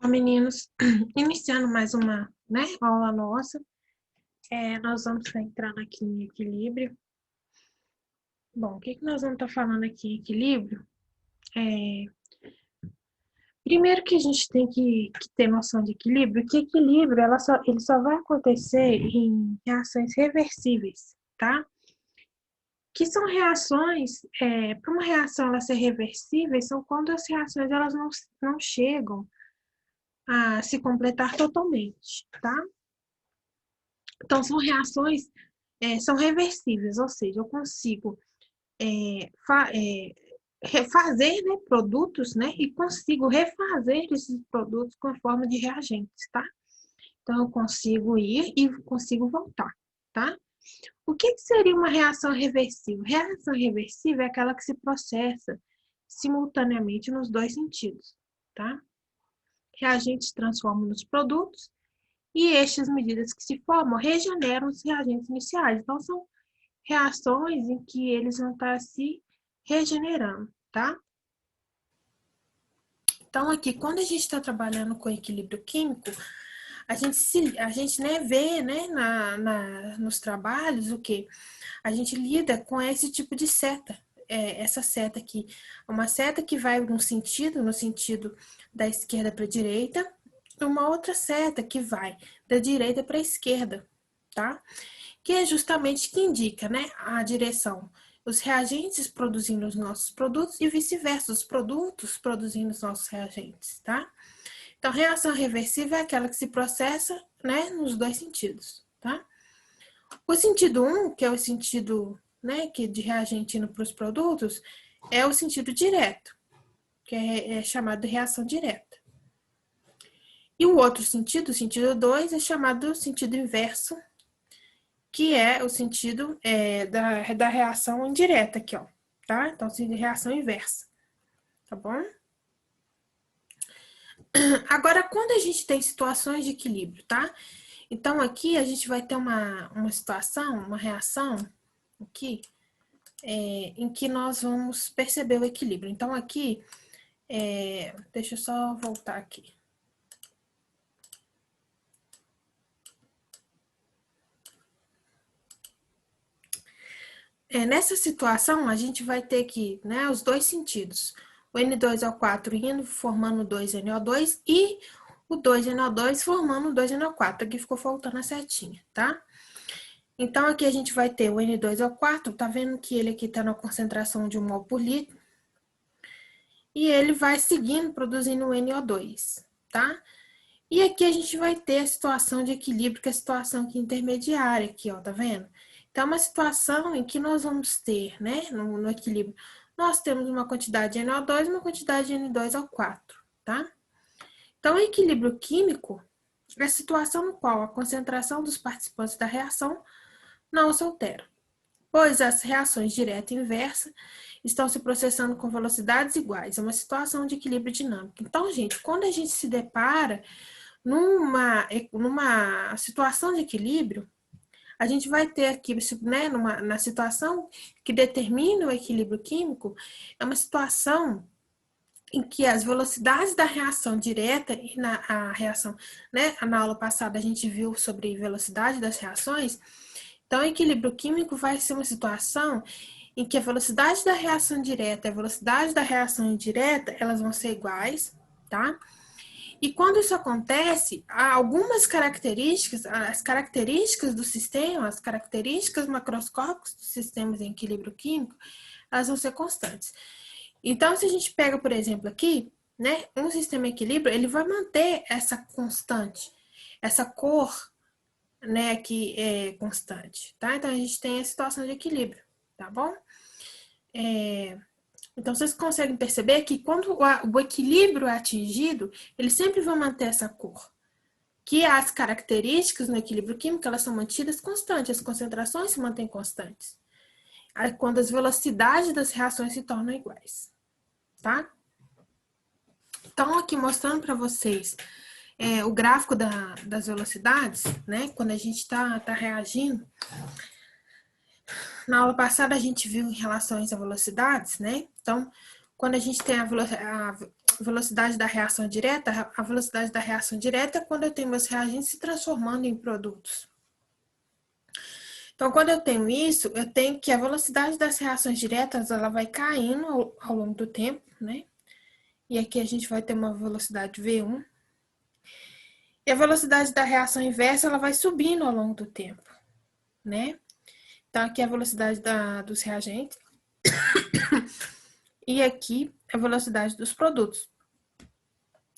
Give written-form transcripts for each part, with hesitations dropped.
Olá, meninos, iniciando mais uma, aula nossa, nós vamos estar entrando aqui em equilíbrio. Bom, o que que nós vamos estar falando aqui em equilíbrio? É, Primeiro que a gente tem que ter noção de equilíbrio, que equilíbrio ele só vai acontecer em reações reversíveis, tá? Que são reações, para uma reação ela ser reversível, são quando as reações elas não chegam a se completar totalmente, tá? Então, são reações, são reversíveis, ou seja, eu consigo refazer, né, produtos, né, e consigo refazer esses produtos com a forma de reagentes, tá? Então, eu consigo ir e consigo voltar, tá? O que seria uma reação reversível? Reação reversível é aquela que se processa simultaneamente nos dois sentidos, tá? Reagentes transformam nos produtos e estas medidas que se formam regeneram os reagentes iniciais. Então, são reações em que eles vão estar se regenerando, tá? Então, aqui, quando a gente está trabalhando com equilíbrio químico, a gente né, vê né, nos trabalhos o que? A gente lida com esse tipo de seta. Essa seta aqui, uma seta que vai no sentido da esquerda para a direita, e uma outra seta que vai da direita para a esquerda, tá? Que é justamente que indica, né, a direção, os reagentes produzindo os nossos produtos e vice-versa, os produtos produzindo os nossos reagentes, tá? Então, reação reversível é aquela que se processa, né, nos dois sentidos, tá? O sentido 1, que é o sentido, né, que de reagente indo para os produtos, é o sentido direto, que é chamado de reação direta. E o outro sentido, o sentido 2, é chamado sentido inverso, que é o sentido da reação indireta aqui, ó, tá? Então, sentido de reação inversa, tá bom? Agora, quando a gente tem situações de equilíbrio, tá? Então, aqui a gente vai ter uma situação, uma reação, aqui, em que nós vamos perceber o equilíbrio. Então, aqui, deixa eu só voltar aqui. Nessa situação, a gente vai ter aqui, né, os dois sentidos. O N2O4 indo, formando 2NO2 e o 2NO2 formando 2NO4. Aqui ficou faltando a setinha, tá? Então, aqui a gente vai ter o N2O4, tá vendo que ele aqui tá na concentração de 1 mol por litro. E ele vai seguindo, produzindo o NO2, tá? E aqui a gente vai ter a situação de equilíbrio, que é a situação aqui intermediária, aqui, ó, tá vendo? Então, é uma situação em que nós vamos ter, né, no equilíbrio, nós temos uma quantidade de NO2 e uma quantidade de N2O4, tá? Então, o equilíbrio químico é a situação no qual a concentração dos participantes da reação não se altera, pois as reações direta e inversa estão se processando com velocidades iguais. É uma situação de equilíbrio dinâmico. Então, gente, quando a gente se depara numa situação de equilíbrio, a gente vai ter aqui, né, na situação que determina o equilíbrio químico, é uma situação em que as velocidades da reação direta e a reação, né, na aula passada a gente viu sobre velocidade das reações. Então, o equilíbrio químico vai ser uma situação em que a velocidade da reação direta e a velocidade da reação indireta, elas vão ser iguais, tá? E quando isso acontece, há algumas características, as características do sistema, as características macroscópicas dos sistemas em equilíbrio químico, elas vão ser constantes. Então, se a gente pega, por exemplo, aqui, né, um sistema em equilíbrio, ele vai manter essa constante, essa cor, né, que é constante, tá? Então, a gente tem a situação de equilíbrio, tá bom? Então, vocês conseguem perceber que quando o equilíbrio é atingido, ele sempre vai manter essa cor. Que as características no equilíbrio químico, elas são mantidas constantes, as concentrações se mantêm constantes. Aí, quando as velocidades das reações se tornam iguais, tá? Então, aqui mostrando para vocês o gráfico das velocidades, né? Quando a gente tá reagindo. Na aula passada, a gente viu em relação às velocidades, né? Então, quando a gente tem velocidade da reação direta, a velocidade da reação direta é quando eu tenho meus reagentes se transformando em produtos. Então, quando eu tenho isso, eu tenho que a velocidade das reações diretas, ela vai caindo ao longo do tempo, né? E aqui a gente vai ter uma velocidade V1. E a velocidade da reação inversa, ela vai subindo ao longo do tempo, né? Então, aqui é a velocidade dos reagentes. E aqui é a velocidade dos produtos.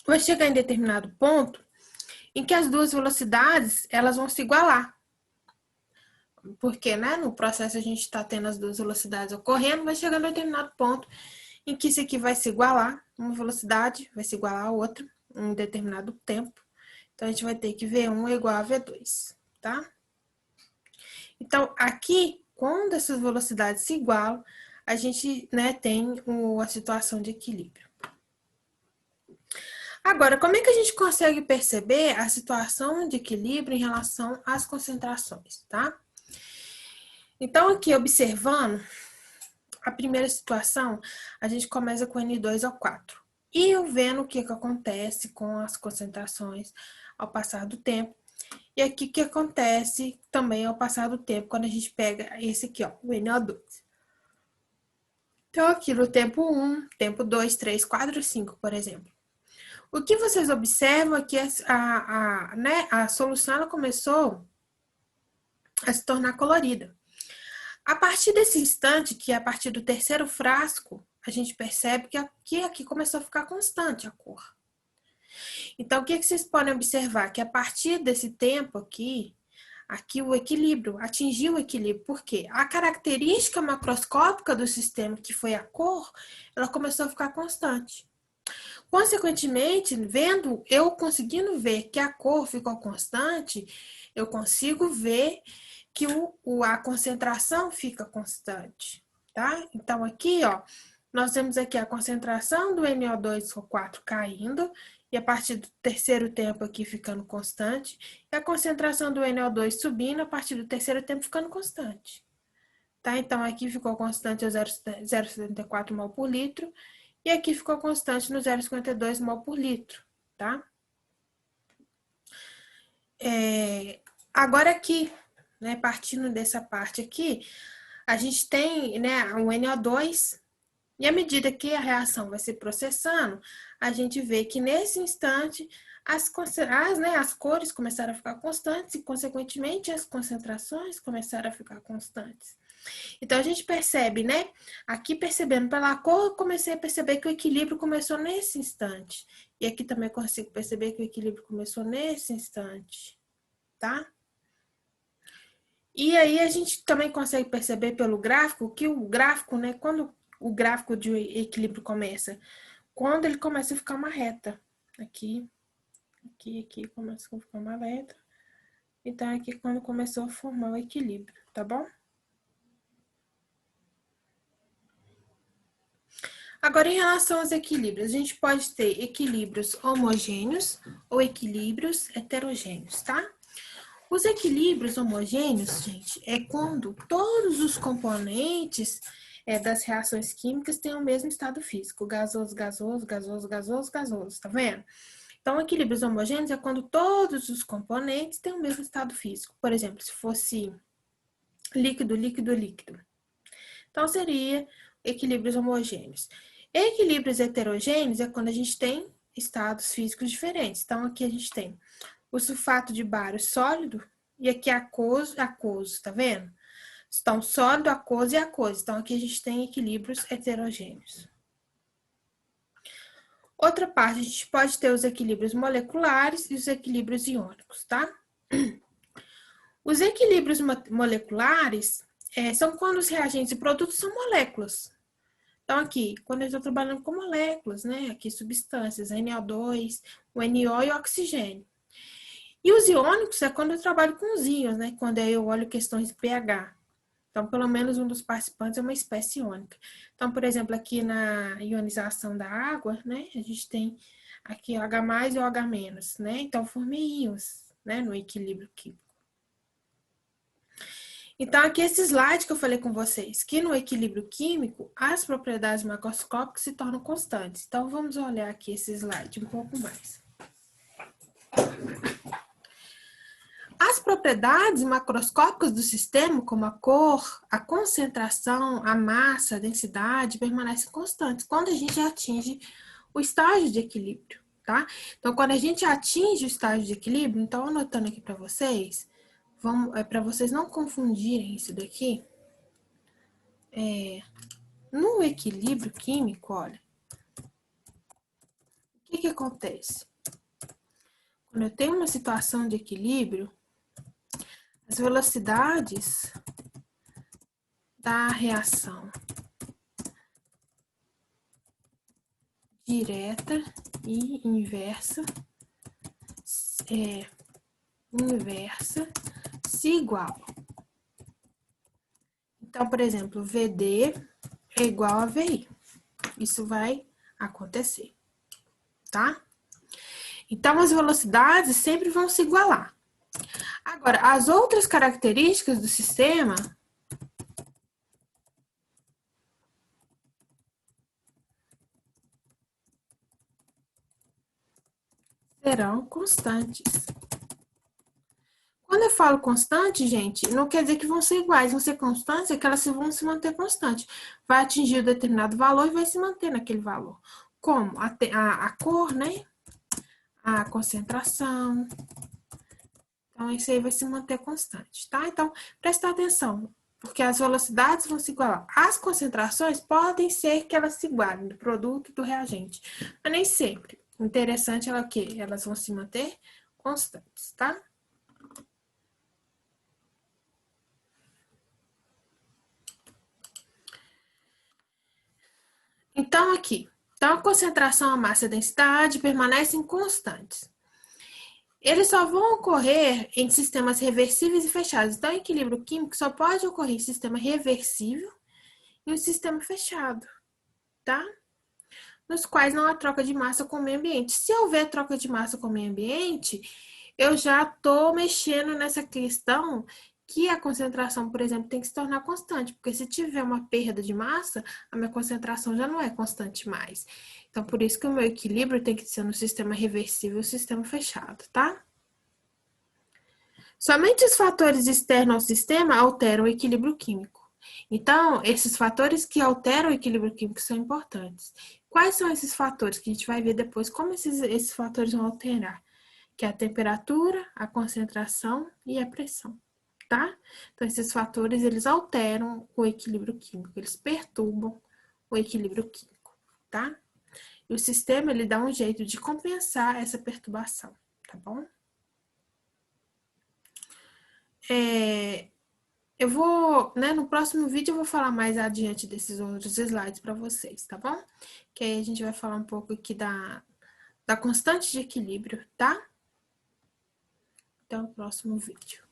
Vai chegar em determinado ponto em que as duas velocidades, elas vão se igualar. Porque, né, no processo a gente está tendo as duas velocidades ocorrendo, vai chegar em determinado ponto em que isso aqui vai se igualar, uma velocidade vai se igualar a outra em um determinado tempo. Então, a gente vai ter que V1 é igual a V2, tá? Então, aqui, quando essas velocidades se igualam, a gente, né, tem a situação de equilíbrio. Agora, como é que a gente consegue perceber a situação de equilíbrio em relação às concentrações, tá? Então, aqui, observando a primeira situação, a gente começa com N2O4. E eu vendo o que acontece com as concentrações ao passar do tempo. E aqui o que acontece também ao passar do tempo, quando a gente pega esse aqui, ó, o NO2. Então, aqui no tempo 1, tempo 2, 3, 4, 5, por exemplo. O que vocês observam é que a solução ela começou a se tornar colorida. A partir desse instante, que é a partir do terceiro frasco, a gente percebe que aqui começou a ficar constante a cor. Então, o que vocês podem observar? Que a partir desse tempo aqui o equilíbrio, atingiu o equilíbrio. Por quê? A característica macroscópica do sistema, que foi a cor, ela começou a ficar constante. Consequentemente, eu conseguindo ver que a cor ficou constante, eu consigo ver que a concentração fica constante, tá? Então, aqui, ó, nós temos aqui a concentração do NO2O4 caindo, e a partir do terceiro tempo aqui ficando constante, e a concentração do NO2 subindo, a partir do terceiro tempo ficando constante. Tá? Então, aqui ficou constante a 0,74 mol por litro, e aqui ficou constante no 0,52 mol por litro, tá? Agora aqui, né, partindo dessa parte aqui, a gente tem, né, o NO2, e à medida que a reação vai se processando, a gente vê que nesse instante as cores começaram a ficar constantes e, consequentemente, as concentrações começaram a ficar constantes. Então, a gente percebe, né? Aqui, percebendo pela cor, eu comecei a perceber que o equilíbrio começou nesse instante. E aqui também consigo perceber que o equilíbrio começou nesse instante, tá? E aí, a gente também consegue perceber pelo gráfico que o gráfico, né? Quando o gráfico de equilíbrio começa? Quando ele começa a ficar uma reta. Aqui começa a ficar uma reta. Então, aqui quando começou a formar o equilíbrio, tá bom? Agora, em relação aos equilíbrios, a gente pode ter equilíbrios homogêneos ou equilíbrios heterogêneos, tá? Os equilíbrios homogêneos, gente, é quando todos os componentes das reações químicas têm o mesmo estado físico, gasoso, gasoso, gasoso, gasoso, gasoso, tá vendo? Então, equilíbrios homogêneos é quando todos os componentes têm o mesmo estado físico. Por exemplo, se fosse líquido, líquido, líquido. Então, seria equilíbrios homogêneos. Equilíbrios heterogêneos é quando a gente tem estados físicos diferentes. Então, aqui a gente tem o sulfato de bário sólido e aqui aquoso, tá vendo? Então, sólido, aquoso e aquoso. Então, aqui a gente tem equilíbrios heterogêneos. Outra parte, a gente pode ter os equilíbrios moleculares e os equilíbrios iônicos, tá? Os equilíbrios moleculares são quando os reagentes e produtos são moléculas. Então, aqui, quando eu estou trabalhando com moléculas, né? Aqui, substâncias, NO2, o NO e o oxigênio. E os iônicos é quando eu trabalho com os íons, né? Quando eu olho questões de pH. Então, pelo menos um dos participantes é uma espécie iônica. Então, por exemplo, aqui na ionização da água, né? A gente tem aqui o H+ e o H-, né? Então, formei íons, né? No equilíbrio químico. Então, aqui esse slide que eu falei com vocês, que no equilíbrio químico, as propriedades macroscópicas se tornam constantes. Então, vamos olhar aqui esse slide um pouco mais. As propriedades macroscópicas do sistema, como a cor, a concentração, a massa, a densidade, permanecem constantes quando a gente atinge o estágio de equilíbrio, tá? Então, quando a gente atinge o estágio de equilíbrio, então, anotando aqui para vocês, para vocês não confundirem isso daqui, no equilíbrio químico, olha, o que que acontece? Quando eu tenho uma situação de equilíbrio, as velocidades da reação direta e inversa se igualam. Então, por exemplo, VD é igual a VI. Isso vai acontecer, tá? Então, as velocidades sempre vão se igualar. Agora, as outras características do sistema serão constantes. Quando eu falo constante, gente, não quer dizer que vão ser iguais, vão ser constantes, é que elas vão se manter constantes. Vai atingir um determinado valor e vai se manter naquele valor. Como? A cor, né? A concentração. Então, isso aí vai se manter constante, tá? Então, presta atenção, porque as velocidades vão se igualar. As concentrações podem ser que elas se igualem do produto e do reagente, mas nem sempre. O interessante é o quê? Elas vão se manter constantes, tá? Então, aqui. Então, a concentração, a massa e a densidade permanecem constantes. Eles só vão ocorrer em sistemas reversíveis e fechados. Então, o equilíbrio químico só pode ocorrer em sistema reversível e um sistema fechado, tá? Nos quais não há troca de massa com o meio ambiente. Se houver troca de massa com o meio ambiente, eu já estou mexendo nessa questão que a concentração, por exemplo, tem que se tornar constante, porque se tiver uma perda de massa, a minha concentração já não é constante mais. Então, por isso que o meu equilíbrio tem que ser no sistema reversível e sistema fechado, tá? Somente os fatores externos ao sistema alteram o equilíbrio químico. Então, esses fatores que alteram o equilíbrio químico são importantes. Quais são esses fatores que a gente vai ver depois como esses fatores vão alterar? Que é a temperatura, a concentração e a pressão, tá? Então, esses fatores, eles alteram o equilíbrio químico, eles perturbam o equilíbrio químico, tá? E o sistema, ele dá um jeito de compensar essa perturbação, tá bom? Eu vou, né, no próximo vídeo eu vou falar mais adiante desses outros slides para vocês, tá bom? Que aí a gente vai falar um pouco aqui da constante de equilíbrio, tá? Até o próximo vídeo.